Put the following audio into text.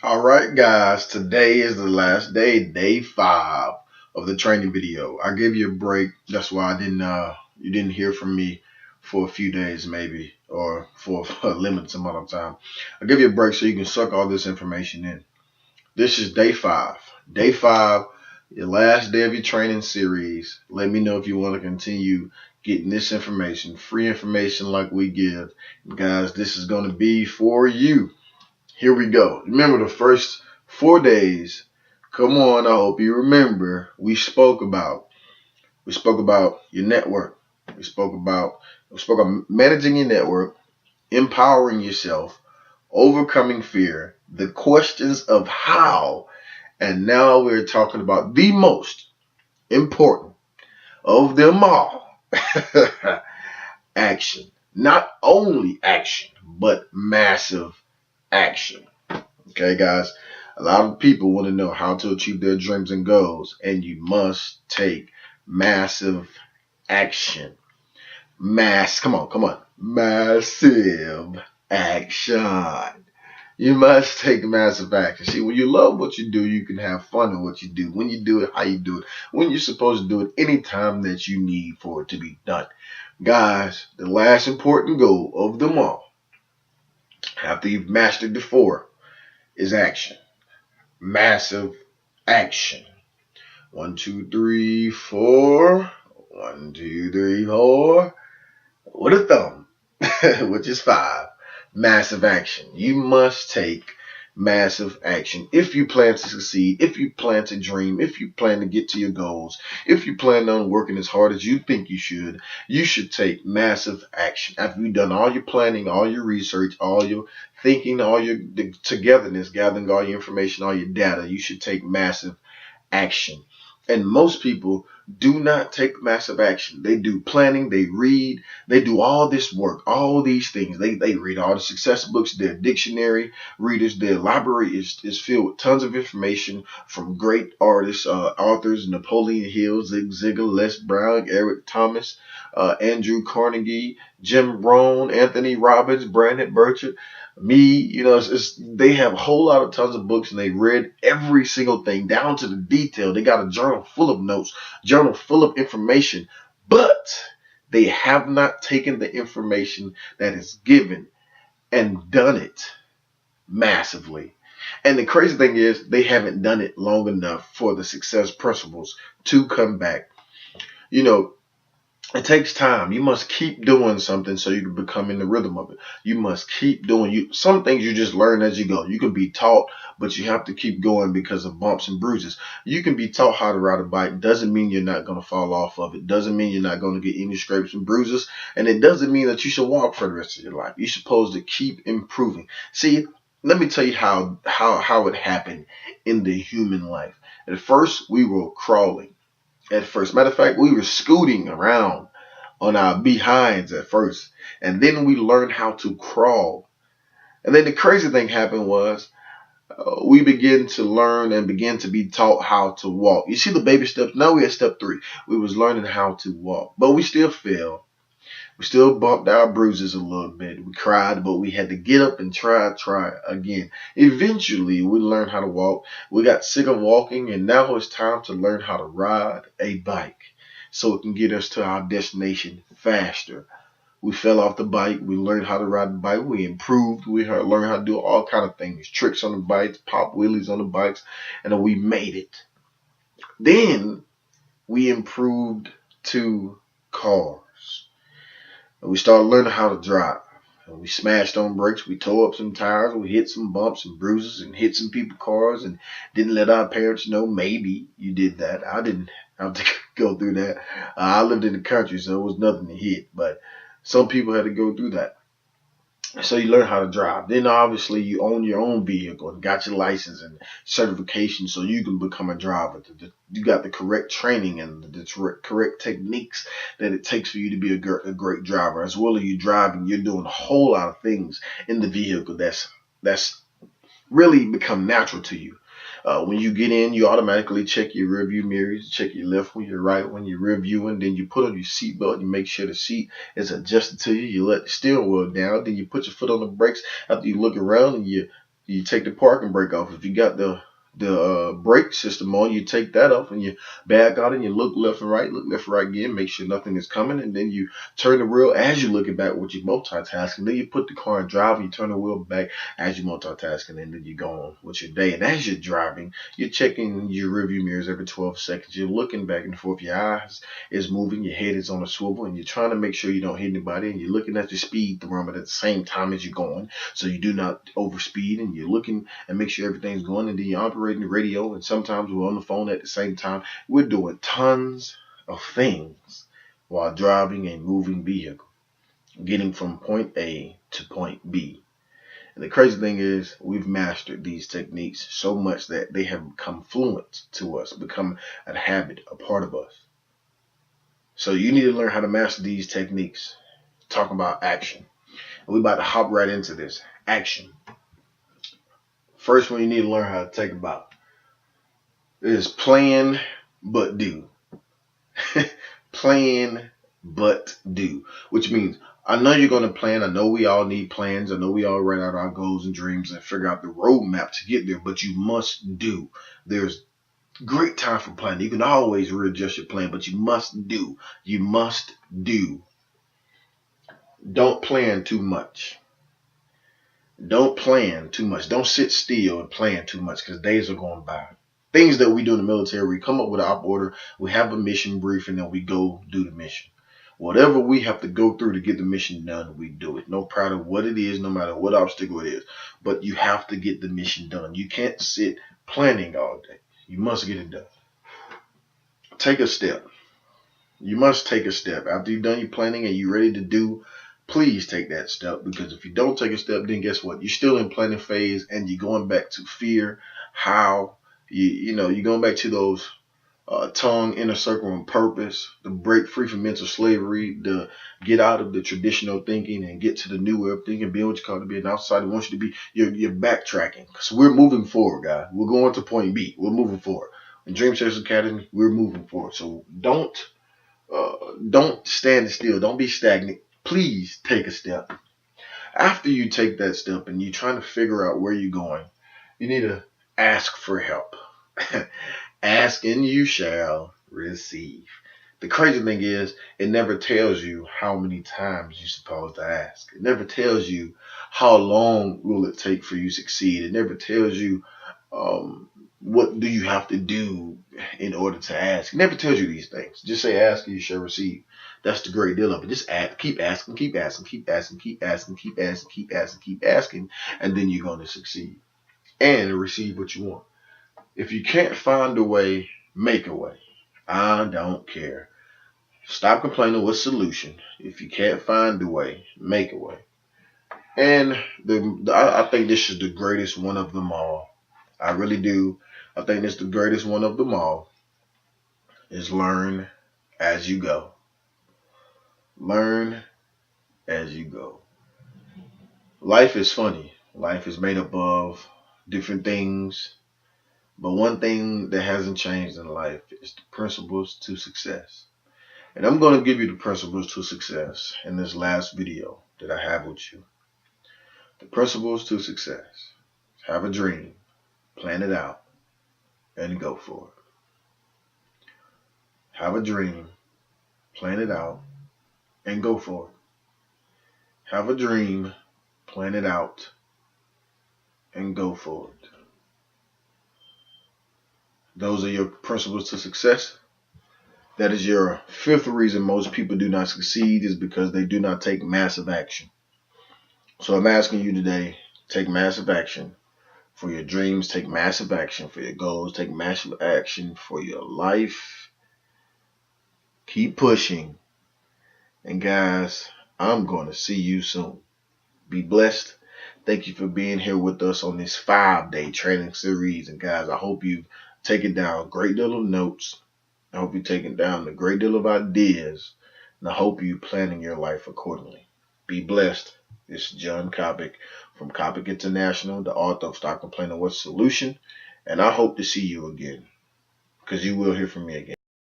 All right, guys. Today is the last day, day 5 of the training video. I gave you a break. That's why I didn't. You didn't hear from me for a few days, maybe, or for a limited amount of time. I give you a break so you can suck all this information in. This is day 5. Day 5, your last day of your training series. Let me know if you want to continue getting this information, free information like we give, guys. This is going to be for you. Here we go. Remember the first 4 days. Come on, I hope you remember. We spoke about your network. We spoke about managing your network, empowering yourself, overcoming fear, the questions of how, and now we're talking about the most important of them all. Action. Not only action, but massive action. Okay, guys, a lot of people want to know how to achieve their dreams and goals, and you must take massive action. Come on, massive action. You must take massive action. See, when you love what you do, you can have fun in what you do. When you do it, how you do it. When you're supposed to do it, anytime that you need for it to be done. Guys, the last important goal of them all, after you've mastered the 4, is action. Massive action. 1, 2, 3, 4. 1, 2, 3, 4. With a thumb, which is 5. Massive action. You must take massive action if you plan to succeed, if you plan to dream, if you plan to get to your goals, if you plan on working as hard as you think you should take massive action. After you've done all your planning, all your research, all your thinking, all your togetherness, gathering all your information, all your data, you should take massive action. And most people do not take massive action. They do planning, they read, they do all this work, all these things. They read all the success books, their dictionary readers, their library is filled with tons of information from great artists, authors, Napoleon Hill, Zig Ziglar, Les Brown, Eric Thomas, Andrew Carnegie, Jim Rohn, Anthony Robbins, Brandon Burchard, me, they have a whole lot of tons of books and they read every single thing down to the detail. They got a journal full of notes, journal full of information, but they have not taken the information that is given and done it massively. And the crazy thing is they haven't done it long enough for the success principles to come back. You know, it takes time. You must keep doing something so you can become in the rhythm of it. You must keep doing some things you just learn as you go. You can be taught, but you have to keep going because of bumps and bruises. You can be taught how to ride a bike. Doesn't mean you're not going to fall off of it. Doesn't mean you're not going to get any scrapes and bruises. And it doesn't mean that you should walk for the rest of your life. You're supposed to keep improving. See, let me tell you how it happened in the human life. At first, we were crawling. At first, matter of fact, we were scooting around on our behinds at first, and then we learned how to crawl. And then the crazy thing happened was we began to learn and begin to be taught how to walk. You see the baby steps. Now we're at step 3. We was learning how to walk, but we still fell. We still bumped our bruises a little bit. We cried, but we had to get up and try again. Eventually, we learned how to walk. We got sick of walking, and now it's time to learn how to ride a bike so it can get us to our destination faster. We fell off the bike. We learned how to ride the bike. We improved. We learned how to do all kind of things, tricks on the bikes, pop wheelies on the bikes, and then we made it. Then we improved to cars. And we started learning how to drive. And we smashed on brakes. We tore up some tires. We hit some bumps and bruises and hit some people's cars and didn't let our parents know. Maybe you did that. I didn't have to go through that. I lived in the country, so it was nothing to hit. But some people had to go through that. So you learn how to drive. Then obviously you own your own vehicle and got your license and certification so you can become a driver. You got the correct training and the correct techniques that it takes for you to be a great driver. As well as you driving, you're doing a whole lot of things in the vehicle that's really become natural to you. When you get in, you automatically check your rearview mirrors, check your left one, your right one, your rear view, and then you put on your seatbelt. You make sure the seat is adjusted to you. You let the steering wheel down. Then you put your foot on the brakes after you look around and you You take the parking brake off. If you got the brake system on, you take that off and you back out and you look left and right again, make sure nothing is coming, and then you turn the wheel as you're looking back with your multitasking. Then you put the car in drive and you turn the wheel back as you're multitasking, and then you go on with your day. And as you're driving, you're checking your rearview mirrors every 12 seconds. You're looking back and forth. Your eyes is moving, your head is on a swivel, and you're trying to make sure you don't hit anybody, and you're looking at your speed thermometer at the same time as you're going, so you do not overspeed, and you're looking and make sure everything's going, and then you're operating the radio, and sometimes we're on the phone at the same time. We're doing tons of things while driving a moving vehicle, getting from point A to point B. And the crazy thing is, we've mastered these techniques so much that they have become fluent to us, become a habit, a part of us. So you need to learn how to master these techniques. Talk about action. And we're about to hop right into this. Action. First one you need to learn how to take about is plan but do. Plan but do. Which means, I know you're going to plan. I know we all need plans. I know we all write out our goals and dreams and figure out the roadmap to get there. But you must do. There's great time for planning. You can always readjust your plan, but you must do. You must do. Don't plan too much. Don't plan too much. Don't sit still and plan too much, because days are going by. Things that we do in the military, we come up with an op order, we have a mission briefing, and we go do the mission. Whatever we have to go through to get the mission done, we do it. No matter what it is, no matter what obstacle it is. But you have to get the mission done. You can't sit planning all day. You must get it done. Take a step. You must take a step. After you've done your planning and you're ready to do, please take that step, because if you don't take a step, then guess what? You're still in planning phase, and you're going back to fear, how, you're going back to those tongue, inner circle, and purpose, to break free from mental slavery, to get out of the traditional thinking and get to the new way of thinking, being what you call to be an outsider. Wants you to be, you're backtracking. So we're moving forward, guys. We're going to point B. We're moving forward. In Dream Chasers Academy, we're moving forward. So don't stand still. Don't be stagnant. Please take a step. After you take that step and you're trying to figure out where you're going, you need to ask for help. Ask and you shall receive. The crazy thing is, it never tells you how many times you're supposed to ask. It never tells you how long will it take for you to succeed. It never tells you what do you have to do in order to ask. It never tells you these things. Just say ask and you shall receive. That's the great deal of it. Just ask, keep asking, keep asking, keep asking, keep asking, keep asking, keep asking, keep asking, and then you're going to succeed and receive what you want. If you can't find a way, make a way. I don't care. Stop complaining with solution. If you can't find a way, make a way. And I think this is the greatest one of them all. I really do. I think this is the greatest one of them all. Is learn as you go. Learn as you go. Life is funny. Life is made up of different things. But one thing that hasn't changed in life is the principles to success. And I'm going to give you the principles to success in this last video that I have with you. The principles to success. Have a dream, plan it out, and go for it. Have a dream, plan it out, and go for it. Have a dream, plan it out, and go for it. Those are your principles to success. That is your fifth reason most people do not succeed, is because they do not take massive action. So I'm asking you today, take massive action for your dreams, take massive action for your goals, take massive action for your life. Keep pushing. And guys, I'm going to see you soon. Be blessed. Thank you for being here with us on this 5-day training series. And guys, I hope you've taken down a great deal of notes. I hope you're taking down a great deal of ideas. And I hope you're planning your life accordingly. Be blessed. This is John Kopic from Kopic International, the author of Stop Complaining What's the Solution. And I hope to see you again, because you will hear from me again.